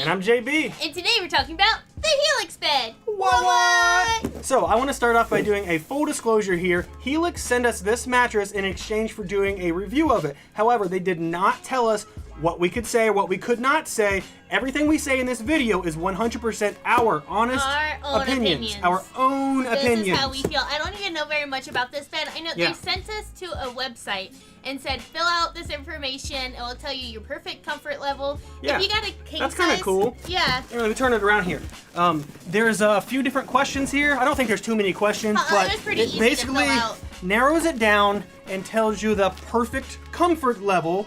And I'm JB. And today we're talking about the Helix bed. What? So I want to start off by doing a full disclosure here. Helix sent us this mattress in exchange for doing a review of it. However, they did not tell us what we could say or what we could not say. Everything we say in this video is 100% our honest opinions. Our own opinions. This is how we feel. I don't even know very much about this bed. I know they sent us to a website and said, fill out this information. It will tell you your perfect comfort level. Yeah. If you got a king That's kind of cool. Yeah. Let me turn it around here. There's a few different questions here. I don't think there's too many questions, but it basically narrows it down and tells you the perfect comfort level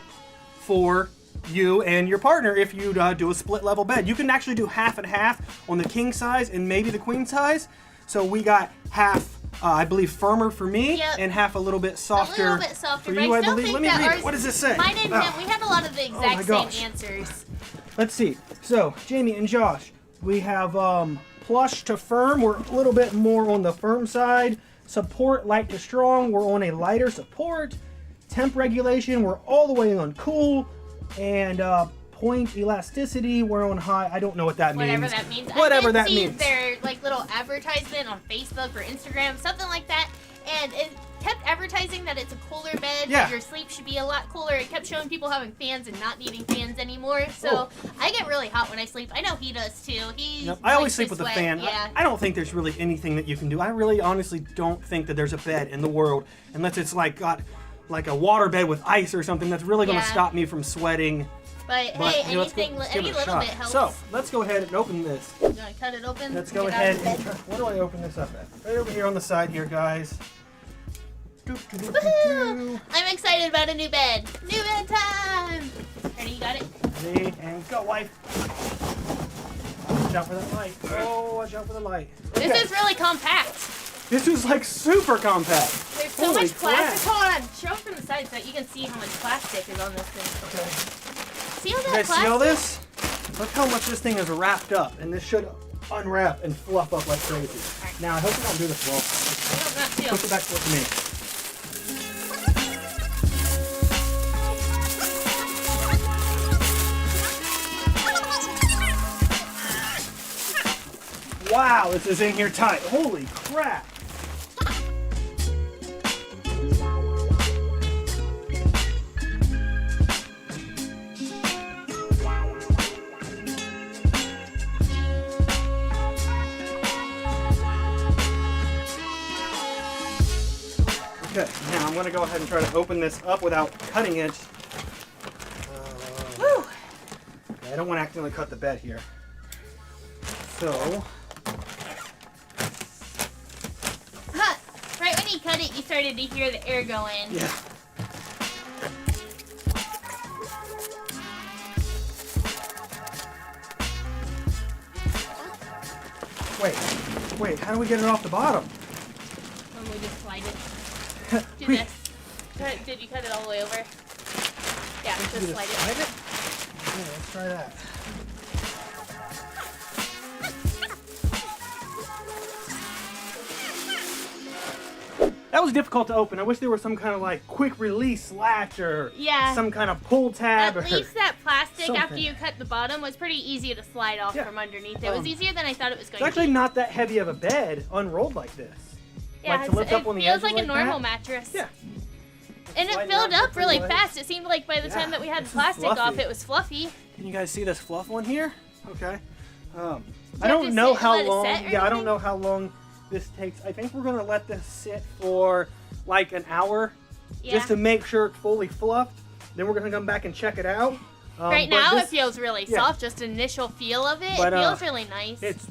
for you and your partner if you do a split level bed. You can actually do half and half on the king size and maybe the queen size. So we got half, I believe, firmer for me, and half a little bit softer, for you, I believe. Let me read it. What does it say? Mine and him, we had a lot of the exact same answers. Let's see. So, Jamie and Josh, we have plush to firm. We're a little bit more on the firm side. Support, light to strong. We're on a lighter support. Temp regulation, we're all the way on cool. And point elasticity, we're on high. I don't know what that means. Whatever that means. Whatever that means. Their like little advertisement on Facebook or Instagram, something like that, and it kept advertising that it's a cooler bed. That your sleep should be a lot cooler. It kept showing people having fans and not needing fans anymore. So I get really hot when I sleep. I know he does too. I always sleep with a fan. Yeah. I don't think there's really anything that you can do. I really honestly don't think that there's a bed in the world unless it's got like a water bed with ice or something that's really going to stop me from sweating. But hey, any little bit helps. So let's go ahead and open this. You want to cut it open? Let's go ahead and try. Where do I open this up at? Right over here on the side here, guys. Woohoo! I'm excited about a new bed. New bed time! Ready? You got it? Ready, and go, wife. Watch out for that light. Oh, watch out for the light. Okay. This is really compact. This is like super compact. There's so much plastic. Hold on, show it from the side so that you can see how much plastic is on this thing. Okay. See all that plastic? See all this? Look how much this thing is wrapped up, and this should unwrap and fluff up like crazy. Right. Now, I hope you don't do this wrong. Push it back towards me. Wow, this is in here tight. Holy crap. Okay, now I'm going to go ahead and try to open this up without cutting it. I don't want to accidentally cut the bed here. So... Right when he cut it, you started to hear the air go in. Yeah. Wait, how do we get it off the bottom? We just slide it. Do this. Did you cut it all the way over? Yeah, just slide it. Yeah, let's try that. That was difficult to open. I wish there was some kind of like quick release latch or some kind of pull tab. At least that plastic after you cut the bottom was pretty easy to slide off from underneath. It was easier than I thought it was going to be. It's actually not that heavy of a bed unrolled like this. Yeah, like to lift up on the it feels like a normal mattress. Yeah. And it filled up really fast. It seemed like by the time that we had the plastic off, it was fluffy. Can you guys see this fluff on here? Okay. I don't know how long. Yeah, I don't know how long this takes. I think we're gonna let this sit for like an hour, just to make sure it's fully fluffed. Then we're gonna come back and check it out. Right now, it feels really soft. Just initial feel of it, it feels really nice. It's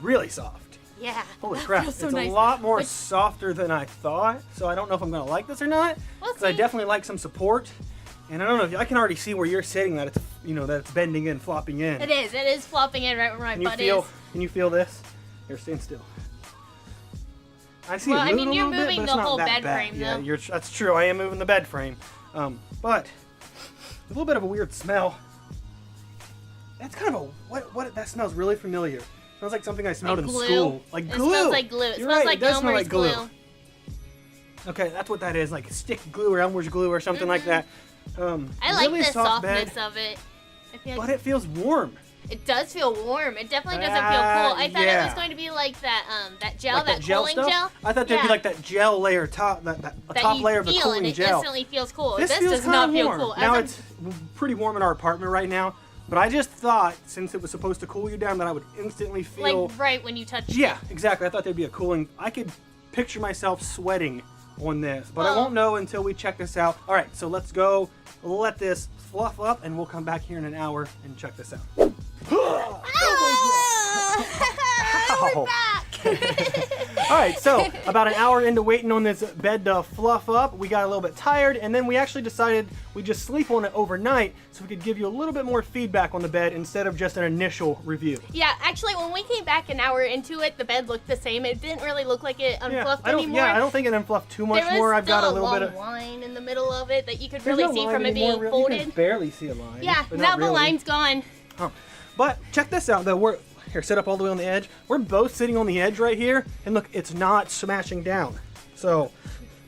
really soft. Yeah. Holy crap! It's a lot more softer than I thought. So I don't know if I'm gonna like this or not. Because I definitely like some support. And I don't know if I can already see where you're sitting that it's that it's bending in, flopping in. It is. It is flopping in right where my butt is. Can you feel this? Here, stand still. I see well, it moving you're a little moving bit, but the whole it's not bed that frame, bad. though. Yeah, that's true. I am moving the bed frame. But a little bit of a weird smell. That's kind of what that smells really familiar. It smells like something I smelled in school. Like glue. It smells like glue. It smells like Elmer's glue. Okay, that's what that is. Like stick glue or Elmer's glue or something like that. I like really the soft softness bed, of it. but it feels warm. It does feel warm. It definitely doesn't feel cool. I thought it was going to be like that gel, like that cooling gel. I thought there'd be like that gel layer top, that top layer of the cooling and it gel. instantly feels cool. This does not feel cool. Now it's pretty warm in our apartment right now, but I just thought since it was supposed to cool you down that I would instantly feel like right when you touched it. Yeah, exactly. I thought there'd be a cooling. I could picture myself sweating on this, but I won't know until we check this out. All right, so let's go let this fluff up, and we'll come back here in an hour and check this out. We're back. All right, so about an hour into waiting on this bed to fluff up, we got a little bit tired, and then we actually decided we'd just sleep on it overnight so we could give you a little bit more feedback on the bed instead of just an initial review. Yeah, actually, when we came back an hour into it, the bed looked the same. It didn't really look like it unfluffed anymore. Yeah, I don't think it unfluffed too much more. I've got a little bit of line in the middle of it that you could really see from it being folded. You can barely see a line. Yeah, now the line's gone. Oh. But check this out, though. Here, sit up all the way on the edge. We're both sitting on the edge right here, and look, it's not smashing down. So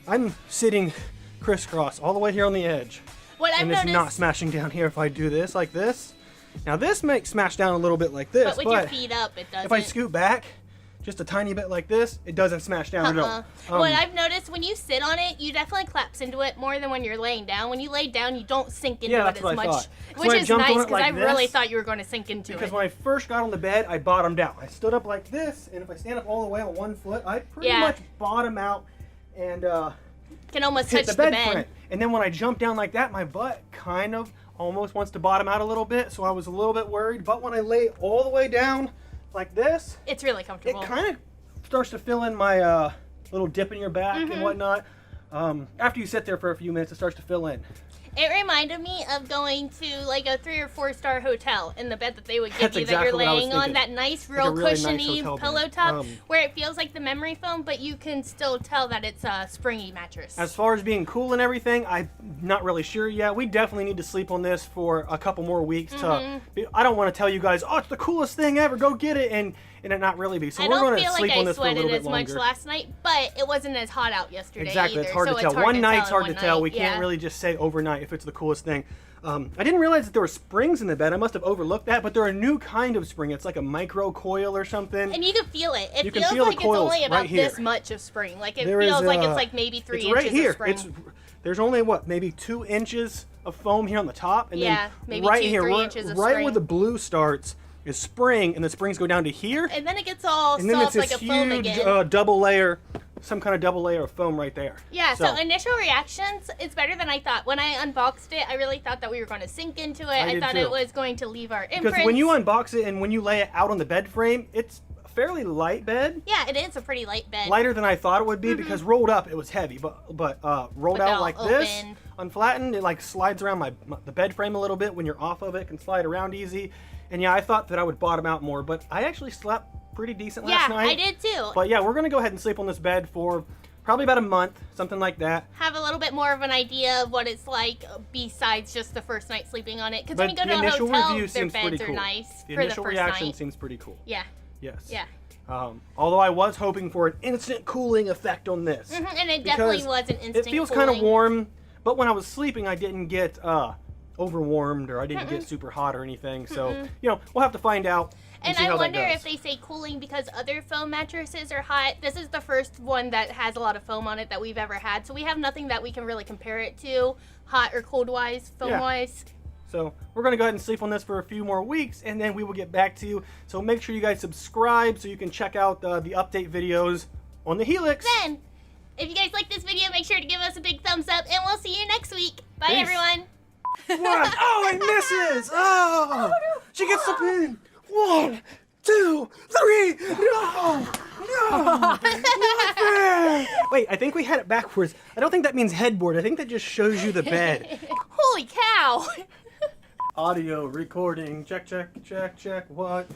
I'm sitting crisscross all the way here on the edge. And it's not smashing down here if I do this like this. Now this might smash down a little bit like this, but with your feet up, it doesn't. If I scoot back just a tiny bit like this, it doesn't smash down at all. What I've noticed, when you sit on it, you definitely collapse into it more than when you're laying down. When you lay down, you don't sink into it as much, which is nice because I really thought you were going to sink into it. Because when I first got on the bed, I bottomed out. I stood up like this, and if I stand up all the way on one foot, I pretty much bottom out and can almost touch the bed frame. And then when I jump down like that, my butt kind of almost wants to bottom out a little bit, so I was a little bit worried. But when I lay all the way down like this, it's really comfortable. It kind of starts to fill in my little dip in your back and whatnot. After you sit there for a few minutes, it starts to fill in. It reminded me of going to like a 3 or 4 star hotel in the bed that they would give you that you're laying on, that nice, real cushiony pillow top where it feels like the memory foam, but you can still tell that it's a springy mattress. As far as being cool and everything, I'm not really sure yet. We definitely need to sleep on this for a couple more weeks. I don't want to tell you guys, oh, it's the coolest thing ever, go get it, and it not really be. So we're going to sleep on this for a little bit longer. I don't feel like I sweated as much last night, but it wasn't as hot out yesterday Exactly, either, it's hard to tell. One night's hard to tell. We can't really just say overnight if it's the coolest thing. I didn't realize that there were springs in the bed. I must have overlooked that, but they're a new kind of spring. It's like a micro coil or something. And you can feel it. It feels like it's only about this much of spring. Like it feels like it's like maybe 3 inches right here. of spring. There's only what, maybe 2 inches of foam here on the top, and then maybe right 2, here, 3 inches of right spring. where the blue starts is spring, and the springs go down to here. And then it gets all soft like a foam again. Huge double layer, some kind of double layer of foam right there. Yeah, so initial reactions, it's better than I thought. When I unboxed it, I really thought that we were going to sink into it. I thought it was going to leave our imprints. Because when you unbox it and when you lay it out on the bed frame, it's a fairly light bed. Yeah, it is a pretty light bed. Lighter than I thought it would be because rolled up it was heavy, but rolled out like this, unflattened, it like slides around the bed frame a little bit. When you're off of it, it can slide around easy. And yeah, I thought that I would bottom out more, but I actually slept pretty decent last night. Yeah, I did too. But yeah, we're going to go ahead and sleep on this bed for probably about a month, something like that. Have a little bit more of an idea of what it's like besides just the first night sleeping on it. Because when you go to a hotel, their beds are nice the for the initial first reaction night. seems pretty cool. Yeah. Yes. Yeah. Although I was hoping for an instant cooling effect on this. And it definitely was an instant It feels kind of warm, but when I was sleeping, I didn't get overwarmed or I didn't get super hot or anything. So, you know, we'll have to find out. And I wonder if they say cooling because other foam mattresses are hot. This is the first one that has a lot of foam on it that we've ever had. So we have nothing that we can really compare it to, hot or cold wise, foam wise. So we're going to go ahead and sleep on this for a few more weeks, and then we will get back to you. So make sure you guys subscribe so you can check out the update videos on the Helix. Then, if you guys like this video, make sure to give us a big thumbs up, and we'll see you next week. Bye, everyone. What? Oh, it misses. Oh, no. She gets the pin. 1, 2, 3. No. Not fair. Wait, I think we had it backwards. I don't think that means headboard. I think that just shows you the bed. Holy cow. Audio recording. Check, check, check, check. What?